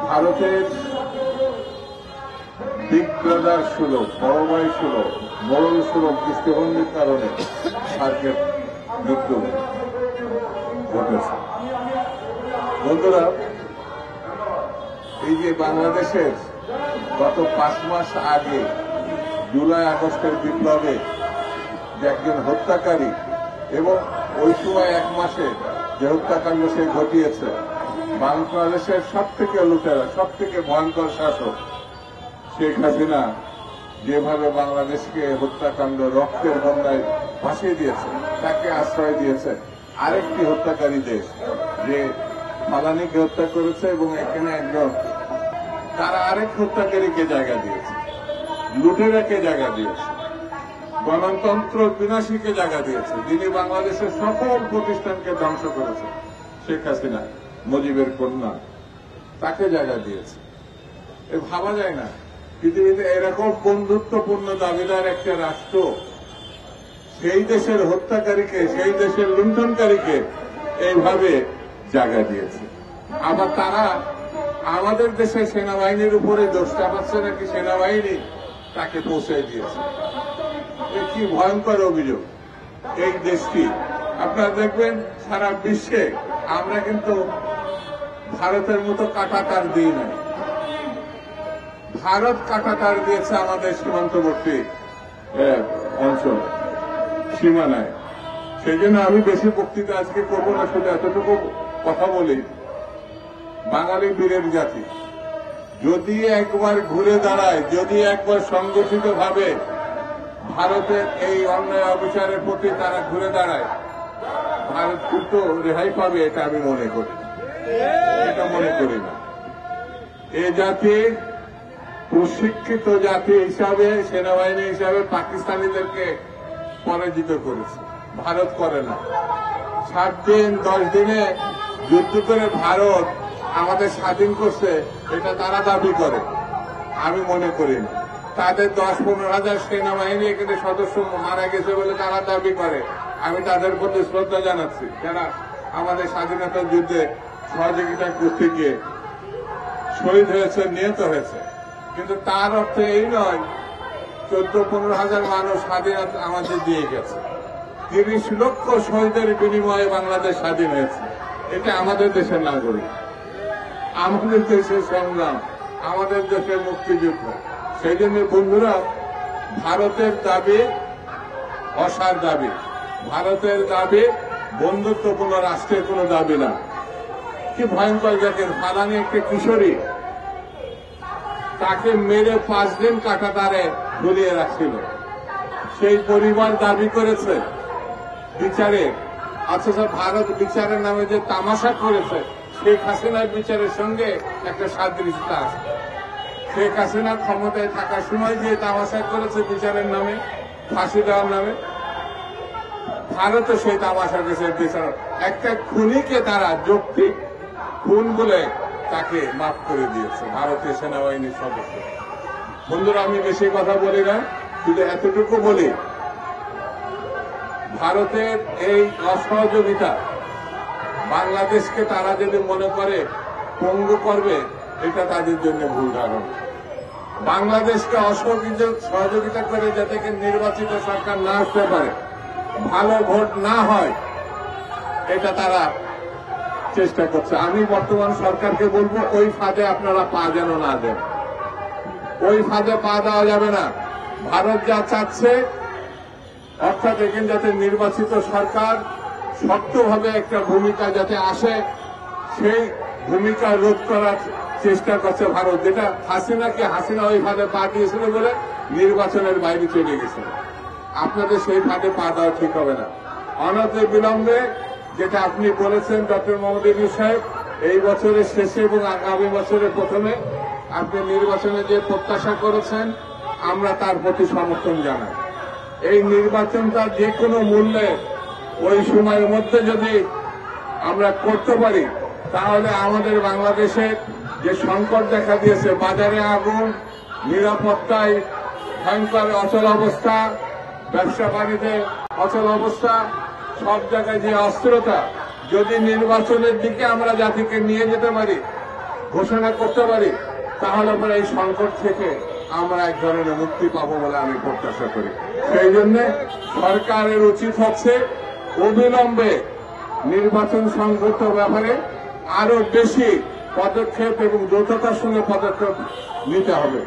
ভারতের big brother সুলভ, বড় ভাই সুলভ, মোড়ল সুলভ দৃষ্টিভঙ্গির কারণে সার্কের মৃত্যু ঘটেছে। বন্ধুরা, এই যে বাংলাদেশের গত 5 মাস আগে জুলাই আগস্টের বিপ্লবে যে একজন হত্যাকারী এবং ওই সময় 1 মাসে যে হত্যাকাণ্ড সে ঘটিয়েছে, বাংলাদেশের সব থেকে লুটেরা, সব থেকে ভয়ঙ্কর শাসক শেখ হাসিনা যেভাবে বাংলাদেশকে হত্যাকাণ্ড রক্তের বন্যায় ভাসিয়ে দিয়েছে, তাকে আশ্রয় দিয়েছে আরেকটি হত্যাকারী দেশ যে ফালানিকে হত্যা করেছে এবং এখানে একজন তারা আরেক হত্যাকারীকে জায়গা দিয়েছে, লুটেরাকে জায়গা দিয়েছে, গণতন্ত্র বিনাশীকে জায়গা দিয়েছে, যিনি বাংলাদেশের সকল প্রতিষ্ঠানকে ধ্বংস করেছে শেখ হাসিনা, মুজিবের কন্যা, তাকে জায়গা দিয়েছে। এ ভাবা যায় না পৃথিবীতে এরকম বন্ধুত্বপূর্ণ দাবিদার একটা রাষ্ট্র সেই দেশের হত্যাকারীকে, সেই দেশের লুণ্ঠনকারীকে এইভাবে জায়গা দিয়েছে। আবার তারা আমাদের দেশের সেনাবাহিনীর উপরে দোষ চাপাচ্ছে নাকি সেনাবাহিনী তাকে পৌঁছে দিয়েছে। এ কি ভয়ঙ্কর অভিযোগ। এই দেশটি আপনারা দেখবেন সারা বিশ্বে আমরা কিন্তু ভারতের মতো কাঁটাতার দিই নাই। ভারত কাঁটাতার দিয়েছে আমাদের সীমান্তবর্তী অঞ্চল, সীমানায়। সেই জন্য আমি বেশি বক্তৃতা আজকে করবো না, শুধু এতটুকু কথা বলি, বাঙালি বীরের জাতি যদি একবার ঘুরে দাঁড়ায়, যদি একবার সংগঠিতভাবে ভারতের এই অন্যায় অবিচারের প্রতি তারা ঘুরে দাঁড়ায়, ভারত কিন্তু রেহাই পাবে, এটা আমি মনে করি, এটা মনে করি না। এ জাতি প্রশিক্ষিত জাতি হিসাবে, সেনাবাহিনী হিসাবে পাকিস্তানিদেরকে পরাজিত করেছে, ভারত করে না। 7 দিন 10 দিনে যুদ্ধ করে ভারত আমাদের স্বাধীন করছে, এটা তারা দাবি করে, আমি মনে করি না। তাদের 10-15 হাজার সেনাবাহিনী এখানে সদস্য মারা গেছে বলে তারা দাবি করে, আমি তাদের প্রতি শ্রদ্ধা জানাচ্ছি, যারা আমাদের স্বাধীনতার যুদ্ধে সহযোগিতা করতে গিয়ে শহীদ হয়েছে, নিহত হয়েছে। কিন্তু তার অর্থ এই নয় 14-15 হাজার মানুষ স্বাধীনতা আমাদের দিয়ে গেছে। 30 লক্ষ শহীদের বিনিময়ে বাংলাদেশ স্বাধীন হয়েছে। এটা আমাদের দেশের নাগরিক, আমাদের দেশের সংগ্রাম, আমাদের দেশের মুক্তিযুদ্ধ। সেই জন্য বন্ধুরা, ভারতের দাবি অসার দাবি, ভারতের দাবি বন্ধুত্বপূর্ণ রাষ্ট্রের কোন দাবি না। কি ভয়ঙ্কর দেখেন, ফালানি একটা কিশোরী, তাকে মেরে 5 দিন কাঁটাতারে ঝুলিয়ে রাখছিল, সেই পরিবার দাবি করেছে বিচারে। আচ্ছা স্যার, ভারত বিচারের নামে যে তামাশা করেছে, শেখ হাসিনার বিচারের সঙ্গে একটা সাদৃশ্যতা আছে। শেখ হাসিনা ক্ষমতায় থাকার সময় যে তামাশা করেছে বিচারের নামে, ফাঁসি দেওয়ার নামে, ভারতও সেই তামাশা করেছে বিচার। একটা খুনিকে তারা যৌক্তিক খুন বলে তাকে মাফ করে দিয়েছে ভারতীয় সেনাবাহিনীর সদস্য। বন্ধুরা, আমি বেশি কথা বলি না, শুধু এতটুকু বলি, ভারতের এই অসহযোগিতা বাংলাদেশকে তারা যদি মনে করে পঙ্গু করবে, এটা তাদের জন্য ভুল ধারণা। বাংলাদেশকে সহযোগিতা করে যাতে নির্বাচিত সরকার না আসতে পারে, ভালো ভোট না হয়, এটা তারা চেষ্টা করছে। আমি বর্তমান সরকারকে বলবো, ওই ফাঁদে আপনারা পা যেন না দেন, ওই ফাঁদে পা দেওয়া যাবে না। ভারত যা চাচ্ছে, অর্থাৎ এখানে যাতে নির্বাচিত সরকার শক্তভাবে একটা ভূমিকা যাতে আসে, সেই ভূমিকা রোধ করার চেষ্টা করছে ভারত, যেটা হাসিনা ওই ফাঁদে পা দিয়েছিল বলে নির্বাচনের বাইরে চলে গেছিল। আপনাদের সেই ফাঁদে পা দেওয়া ঠিক হবে না। অনতি বিলম্বে, যেটা আপনি বলেছেন ডক্টর মোহাম্মদ ইউনূস সাহেব, এই বছরের শেষে এবং আগামী বছরের প্রথমে আপনি নির্বাচনে যে প্রত্যাশা করেছেন, আমরা তার প্রতি সমর্থন জানাই। এই নির্বাচনটা যে কোনো মূল্যে ওই সময়ের মধ্যে যদি আমরা করতে পারি, তাহলে আমাদের বাংলাদেশে যে সংকট দেখা দিয়েছে, বাজারে আগুন, নিরাপত্তায় ভয়ঙ্কর অচল অবস্থা, ব্যবসা বাণিজ্যে অচল অবস্থা, সব জায়গায় যে অস্থিরতা, যদি নির্বাচনের দিকে আমরা জাতিকে নিয়ে যেতে পারি, ঘোষণা করতে পারি, তাহলে আমরা এই সংকট থেকে আমরা এক ধরনের মুক্তি পাবো বলে আমি প্রত্যাশা করি। সেই জন্য সরকারের উচিত হচ্ছে অবিলম্বে নির্বাচন সংগঠিত ব্যাপারে আরো বেশি পদক্ষেপ এবং দ্রুততার সঙ্গে পদক্ষেপ নিতে হবে।